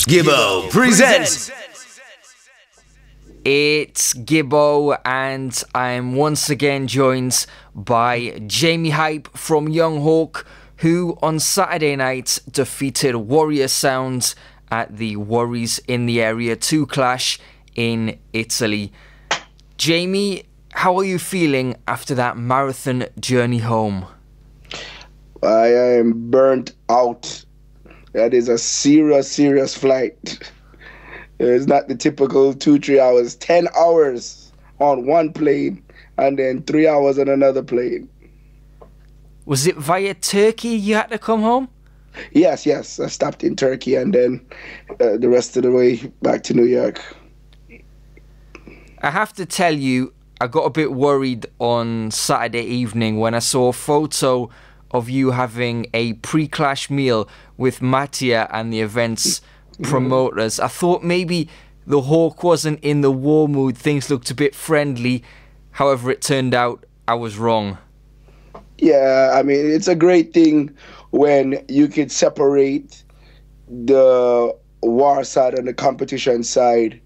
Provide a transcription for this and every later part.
Gibbo presents. It's Gibbo, and I'm once again joined by Jaime Hype from Young Hawk, who on Saturday night defeated Warrior Sounds at the Worries in the Area 2 clash in Italy. Jamie, how are you feeling after that marathon journey home? I am burnt out. That is a serious flight. It's not the typical 2-3 hours, 10 hours on one plane and then 3 hours on another plane. Was it via Turkey you had to come home? Yes. I stopped in Turkey and then the rest of the way back to New York. I have to tell you, I got a bit worried on Saturday evening when I saw a photo of you having a pre-clash meal with Mattia and the event's promoters. I thought maybe the Hawk wasn't in the war mood, things looked a bit friendly. However, it turned out I was wrong. Yeah, I mean, it's a great thing when you can separate the war side and the competition side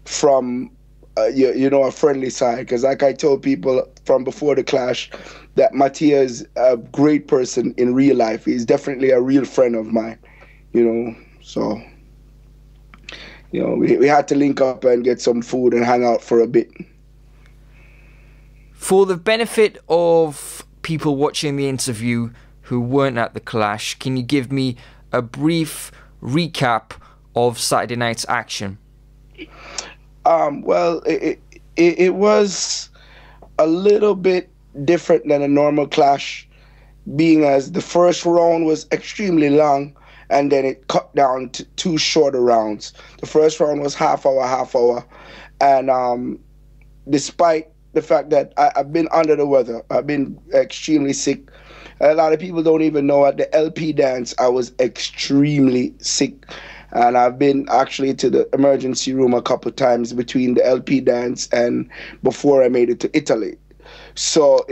from a friendly side. Because like I told people from before the clash, that Mattia is a great person in real life. He's definitely a real friend of mine, so we had to link up and get some food and hang out for a bit. For the benefit of people watching the interview who weren't at the clash, can you give me a brief recap of Saturday night's action? Well, it was a little bit different than a normal clash, being as the first round was extremely long and then it cut down to 2 shorter rounds. The first round was half hour, and despite the fact that I've been under the weather, I've been extremely sick. A lot of people don't even know at the LP dance I was extremely sick, and I've been actually to the emergency room a couple times between the LP dance and before I made it to Italy. So,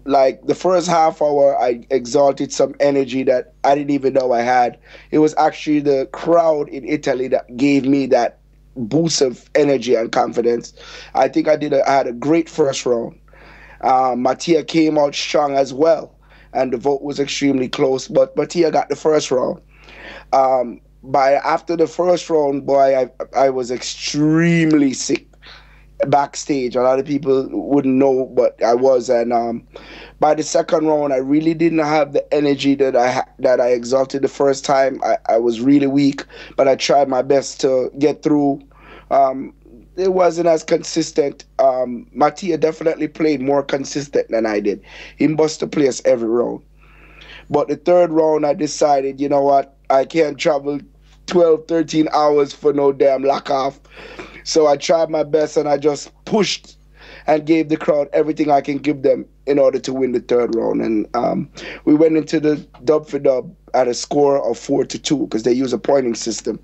like the first half hour, I exalted some energy that I didn't even know I had. It was actually the crowd in Italy that gave me that boost of energy and confidence. I think I had a great first round. Mattia came out strong as well, and the vote was extremely close, but Mattia got the first round. After the first round, boy, I was extremely sick backstage. A lot of people wouldn't know, but I was. And by the second round, I really didn't have the energy that I exalted the first time. I was really weak, but I tried my best to get through. It wasn't as consistent. Mattia definitely played more consistent than I did. He must have placed every round. But the third round, I decided, you know what, I can't travel 12, 13 hours for no damn lock off. So I tried my best and I just pushed and gave the crowd everything I can give them in order to win the third round. And we went into the dub for dub at a score of 4-2 because they use a pointing system,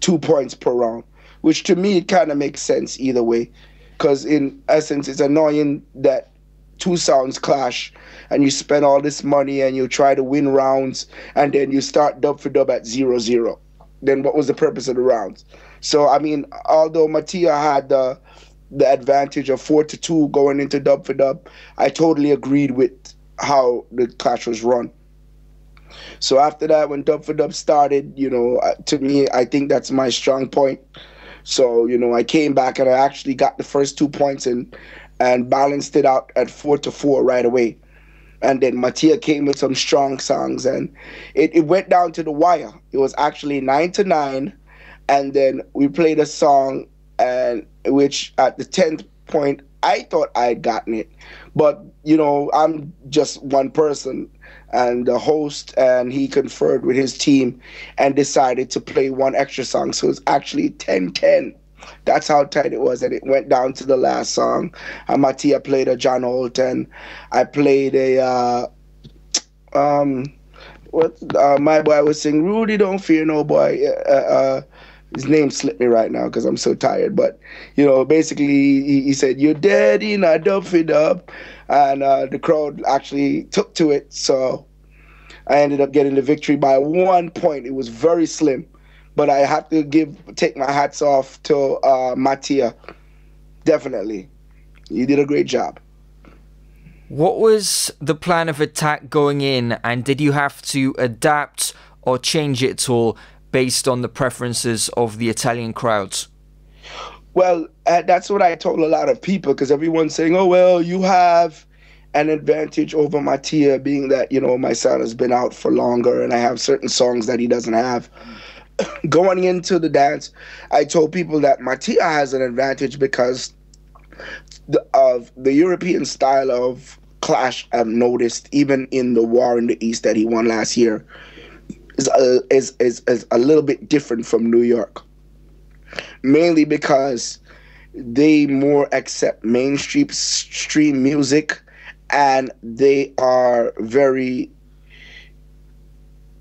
2 points per round, which to me it kind of makes sense either way. Because in essence, it's annoying that 2 sounds clash and you spend all this money and you try to win rounds and then you start dub for dub at 0-0. Then what was the purpose of the rounds? So, I mean, although Mattia had the advantage of 4-2 going into dub for dub, I totally agreed with how the clash was run. So after that, when dub for dub started, to me, I think that's my strong point. So, I came back and I actually got the first 2 points and balanced it out at 4-4 right away. And then Mattia came with some strong songs, and it went down to the wire. It was actually 9-9, and then we played a song, and which at the 10th point, I thought I had gotten it. But, I'm just one person, and the host, and he conferred with his team and decided to play one extra song. So it was actually 10-10. That's how tight it was, and it went down to the last song. And Mattia played a John Holt, and I played a my boy was saying, "Rudy, don't fear no boy." His name slipped me right now because I'm so tired. But basically, he said, "You're dead in a dub for dub," and the crowd actually took to it. So I ended up getting the victory by 1 point. It was very slim. But I have to take my hats off to Mattia. Definitely. You did a great job. What was the plan of attack going in, and did you have to adapt or change it at all based on the preferences of the Italian crowds? Well, that's what I told a lot of people, because everyone's saying, oh, well, you have an advantage over Mattia, being that, my son has been out for longer and I have certain songs that he doesn't have. Going into the dance, I told people that Mattia has an advantage because of the European style of clash I've noticed, even in the War in the East that he won last year, is a little bit different from New York. Mainly because they more accept mainstream music, and they are very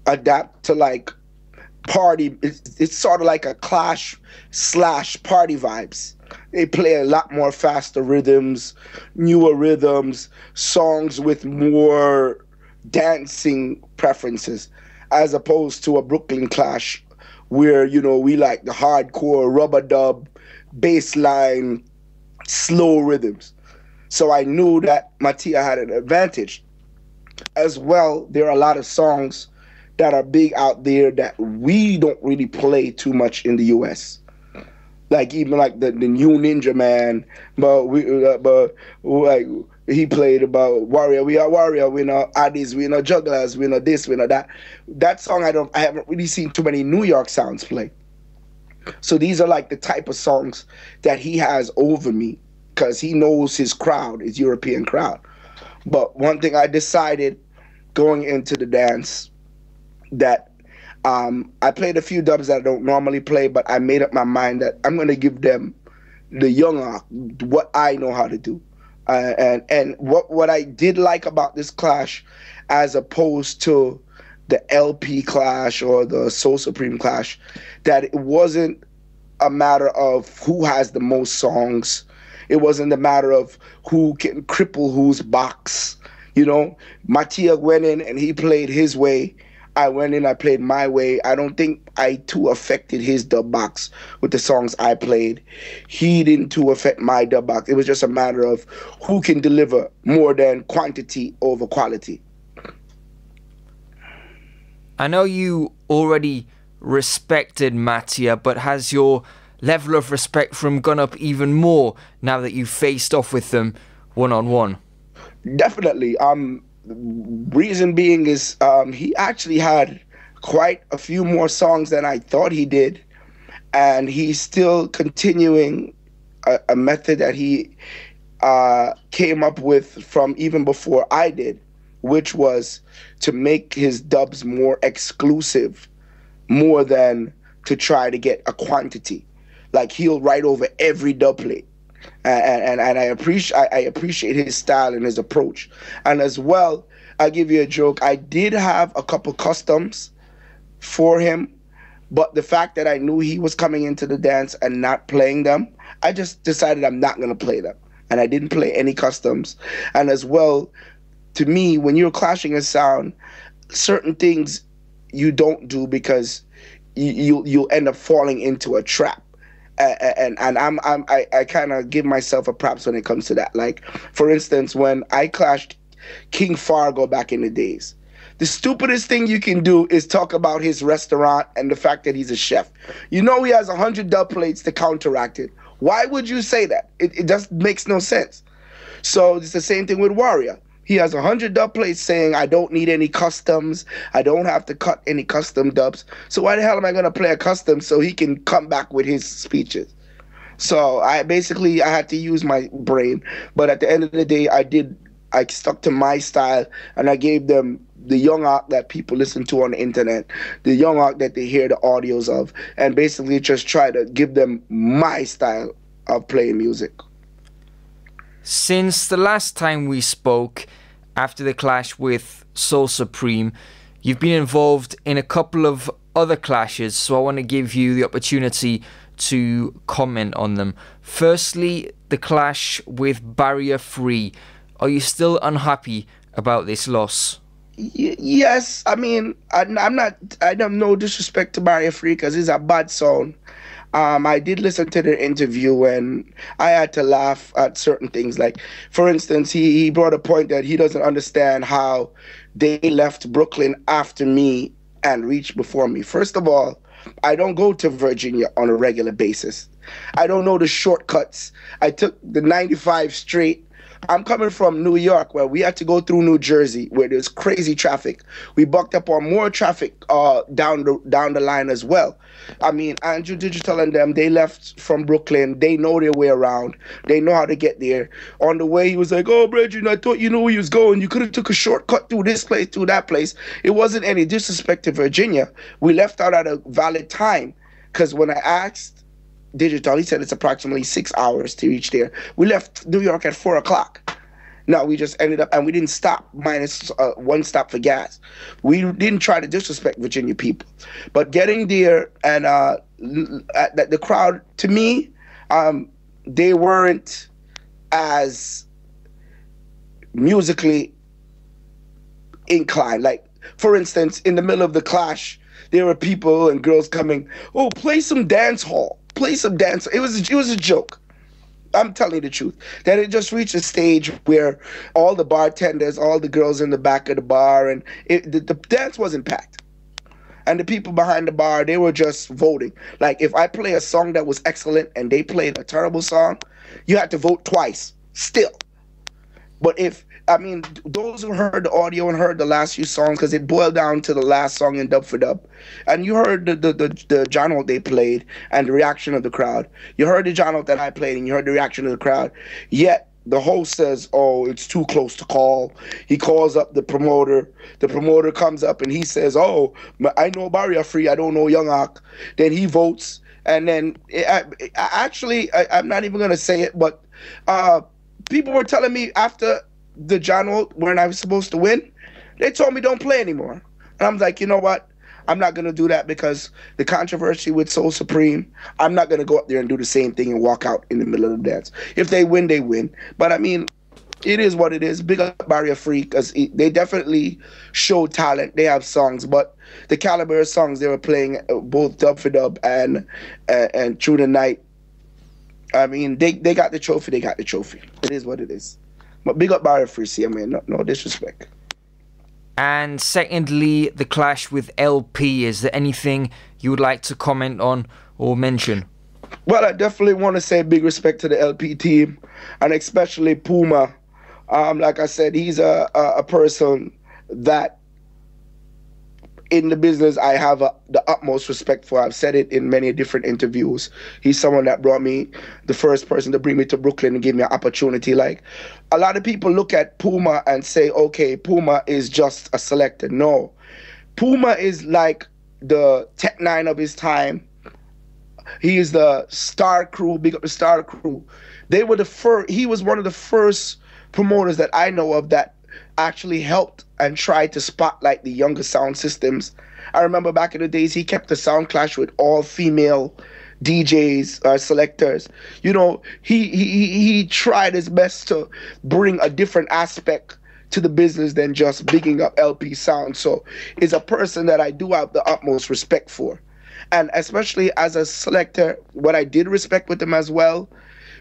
adapt to like party. It's sort of like a clash / party vibes. They play a lot more faster rhythms, newer rhythms, songs with more dancing preferences, as opposed to a Brooklyn clash where, we like the hardcore rubber dub, bass line, slow rhythms. So I knew that Mattia had an advantage. As well, there are a lot of songs that are big out there that we don't really play too much in the US. Like even like the new Ninja Man, but he played about warrior. We are warrior. We know addies. We know jugglers. We know this. We know that. That song I haven't really seen too many New York sounds play. So these are like the type of songs that he has over me, because he knows his crowd, his European crowd. But one thing I decided going into the dance, that I played a few dubs that I don't normally play, but I made up my mind that I'm going to give them the young what I know how to do. And what I did like about this clash, as opposed to the LP clash or the Soul Supreme clash, that it wasn't a matter of who has the most songs. It wasn't a matter of who can cripple whose box. Mattia went in and he played his way. I went in, I played my way. I don't think I too affected his dub box with the songs I played. He didn't too affect my dub box. It was just a matter of who can deliver more than quantity over quality. I know you already respected Mattia, but has your level of respect for him gone up even more now that you've faced off with them one-on-one? Definitely. Reason being is he actually had quite a few more songs than I thought he did, and he's still continuing a method that he came up with from even before I did, which was to make his dubs more exclusive, more than to try to get a quantity. Like, he'll write over every dub plate. And I appreciate his style and his approach. And as well, I'll give you a joke. I did have a couple customs for him, but the fact that I knew he was coming into the dance and not playing them, I just decided I'm not going to play them. And I didn't play any customs. And as well, to me, when you're clashing a sound, certain things you don't do because you'll end up falling into a trap. And I kind of give myself a props when it comes to that. Like, for instance, when I clashed King Fargo back in the days, the stupidest thing you can do is talk about his restaurant and the fact that he's a chef. He has 100 dub plates to counteract it. Why would you say that? It just makes no sense. So it's the same thing with Warrior. He has 100 dub plates saying, I don't need any customs. I don't have to cut any custom dubs. So why the hell am I going to play a custom so he can come back with his speeches? So I had to use my brain. But at the end of the day, I stuck to my style, and I gave them the young art that people listen to on the internet, the young art that they hear the audios of, and basically just try to give them my style of playing music. Since the last time we spoke, after the clash with Soul Supreme, you've been involved in a couple of other clashes, so I want to give you the opportunity to comment on them. Firstly, the clash with Barrier Free. Are you still unhappy about this loss? Yes, I mean, I'm not. I don't no disrespect to Barrier Free because it's a bad song. I did listen to the interview and I had to laugh at certain things. Like, for instance, he brought a point that he doesn't understand how they left Brooklyn after me and reached before me. First of all, I don't go to Virginia on a regular basis. I don't know the shortcuts. I took the 95 straight. I'm coming from New York, where we had to go through New Jersey, where there's crazy traffic. We bucked up on more traffic down the line as well. I mean, Andrew Digital and them, they left from Brooklyn. They know their way around. They know how to get there. On the way, he was like, "Oh, Bridget, I thought you knew where you was going. You could have took a shortcut through this place, through that place." It wasn't any disrespect to Virginia. We left out at a valid time, because when I asked Digital, he said it's approximately 6 hours to reach there. We left New York at 4 o'clock. No, we just ended up, and we didn't stop, minus one stop for gas. We didn't try to disrespect Virginia people. But getting there and the crowd, to me, they weren't as musically inclined. Like, for instance, in the middle of the clash, there were people and girls coming, "Oh, play some dance hall. Play some dance." It was a joke. I'm telling you the truth. That it just reached a stage where all the bartenders, all the girls in the back of the bar, and the dance wasn't packed. And the people behind the bar, they were just voting. Like, if I play a song that was excellent and they played a terrible song, you had to vote twice, still. But those who heard the audio and heard the last few songs, because it boiled down to the last song in Dub for Dub, and you heard the genre they played and the reaction of the crowd. You heard the genre that I played and you heard the reaction of the crowd. Yet the host says, "Oh, it's too close to call." He calls up the promoter. The promoter comes up and he says, "Oh, I know Barrier Free. I don't know Young Hawk." Then he votes, and then I'm not even gonna say it, but people were telling me after the genre when I was supposed to win, they told me don't play anymore. And I'm like, you know what? I'm not going to do that, because the controversy with Soul Supreme, I'm not going to go up there and do the same thing and walk out in the middle of the dance. If they win, they win. But I mean, it is what it is. Big up Barrier Free, because they definitely show talent. They have songs, but the caliber of songs they were playing, both Dub for Dub and Through the Night, I mean, they got the trophy. They got the trophy. It is what it is. But big up Barrier Free, see, I mean, no disrespect. And secondly, the clash with LP. Is there anything you would like to comment on or mention? Well, I definitely want to say big respect to the LP team, and especially Puma. Like I said, he's a person that in the business I have the utmost respect for. I've said it in many different interviews. He's someone that brought me, the first person to bring me to Brooklyn and give me an opportunity. Like, a lot of people look at Puma and say, okay, Puma is just a selector. No. Puma is like the Tech 9 of his time. He is the Star Crew, big up the Star Crew. They were the first, he was one of the first promoters that I know of that actually helped and tried to spotlight the younger sound systems. I remember back in the days, he kept the soundclash with all female DJs, selectors. You know, he tried his best to bring a different aspect to the business than just bigging up LP sound. So it's a person that I do have the utmost respect for. And especially as a selector, what I did respect with him as well,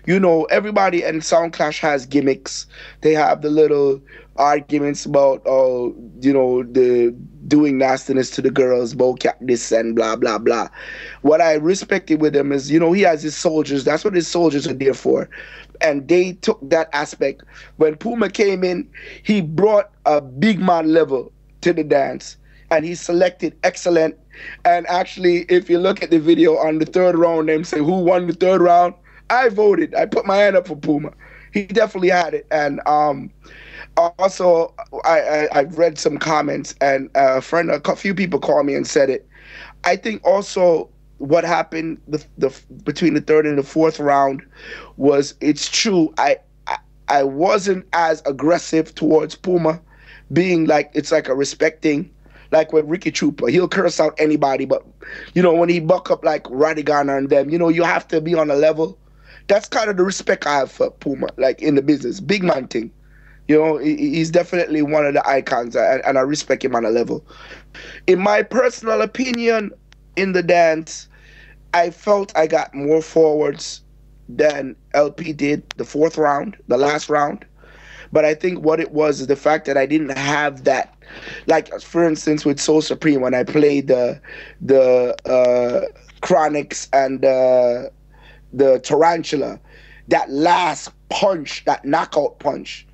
you know, everybody in Soundclash has gimmicks. They have the little arguments about, you know, the doing nastiness to the girls, bocap this and blah, blah, blah. What I respected with him is, you know, he has his soldiers. That's what his soldiers are there for. And they took that aspect. When Puma came in, he brought a big man level to the dance. And he selected excellent. And actually, if you look at the video on the third round, them say, who won the third round? I voted. I put my hand up for Puma. He definitely had it. And also, I've read some comments, and a few people called me and said it. I think also what happened between the third and the fourth round was, it's true, I wasn't as aggressive towards Puma, being like, it's like a respecting. Like with Ricky Trooper, he'll curse out anybody, but, you know, when he buck up like Radigana and them, you know, you have to be on a level. That's kind of the respect I have for Puma, like in the business. Big man thing. You know, he's definitely one of the icons, and I respect him on a level. In my personal opinion, in the dance, I felt I got more forwards than LP did the fourth round, the last round. But I think what it was is the fact that I didn't have that. Like, for instance, with Soul Supreme, when I played the Chronics and the Tarantula, that last punch, that knockout punch,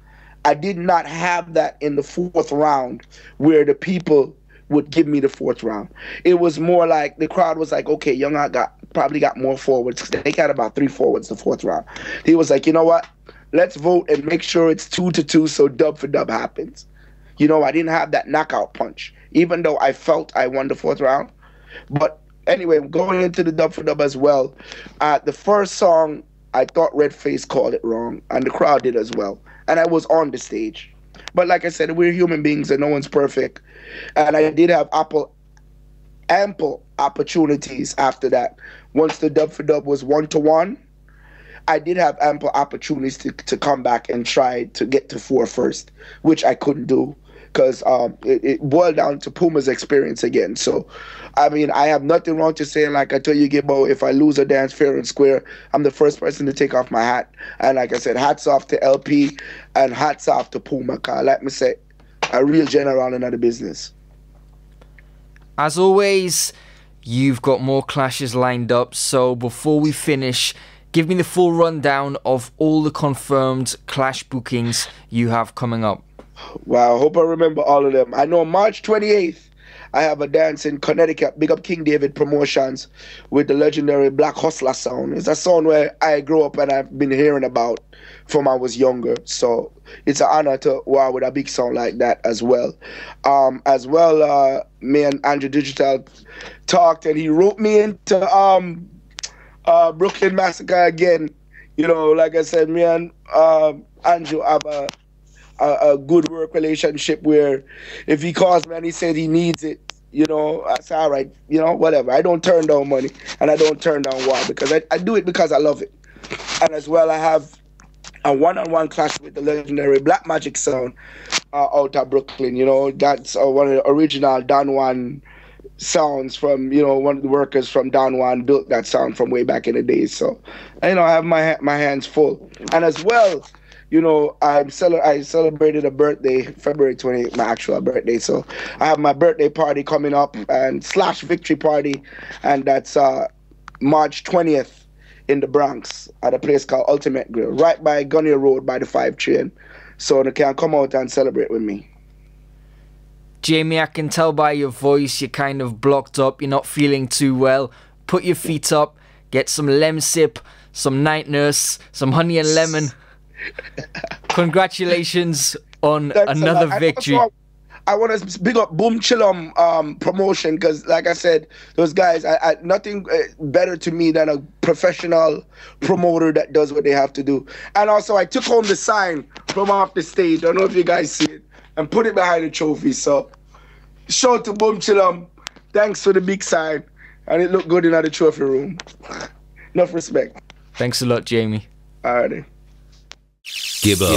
I did not have that in the fourth round where the people would give me the fourth round. It was more like the crowd was like, okay, Young Hawk probably got more forwards. They got about 3 forwards the fourth round. He was like, you know what? Let's vote and make sure it's 2-2 so dub for dub happens. You know, I didn't have that knockout punch, even though I felt I won the fourth round. But anyway, going into the dub for dub as well, the first song, I thought Redface called it wrong, and the crowd did as well. And I was on the stage. But like I said, we're human beings and no one's perfect. And I did have ample opportunities after that. Once the dub for dub was 1-1, I did have ample opportunities to come back and try to get to 4 first, which I couldn't do because it boiled down to Puma's experience again. So, I mean, I have nothing wrong to say. Like I tell you, Gibbo, if I lose a dance fair and square, I'm the first person to take off my hat. And like I said, hats off to LP and hats off to Puma. Let me say, a real general in the business. As always, you've got more clashes lined up. So before we finish, give me the full rundown of all the confirmed clash bookings you have coming up. Wow, I hope I remember all of them. I know March 28th, I have a dance in Connecticut, big up King David Promotions, with the legendary Black Hustler sound. It's a sound where I grew up and I've been hearing about from I was younger. So it's an honor to wow with a big sound like that as well. Me and Andrew Digital talked and he wrote me into Brooklyn Massacre again. You know, like I said, me and Andrew have a good work relationship where if he calls me and he said he needs it, you know, I say, all right, you know, whatever. I don't turn down money and I don't turn down war because I do it because I love it. And as well, I have a one-on-one clash with the legendary Black Magic sound out of Brooklyn. You know, that's one of the original Don Juan sounds from, you know, one of the workers from Don Juan built that sound from way back in the days. So, you know, I have my hands full. And as well, you know, I celebrated a birthday, February 28th, my actual birthday. So I have my birthday party coming up and / victory party. And that's March 20th in the Bronx at a place called Ultimate Grill, right by Gunny Road by the 5 train. So they can come out and celebrate with me. Jamie, I can tell by your voice you're kind of blocked up, you're not feeling too well. Put your feet up, get some Lemsip, some Night Nurse, some honey and lemon. Congratulations on another victory. I want to big up Boom Chillum promotion because, like I said, those guys, I nothing better to me than a professional promoter that does what they have to do. And also, I took home the sign from off the stage. I don't know if you guys see it, and put it behind the trophy. So, shout to Boom Chillum. Thanks for the big sign, and it looked good in the trophy room. Enough respect. Thanks a lot, Jamie. Alrighty. Gibbo.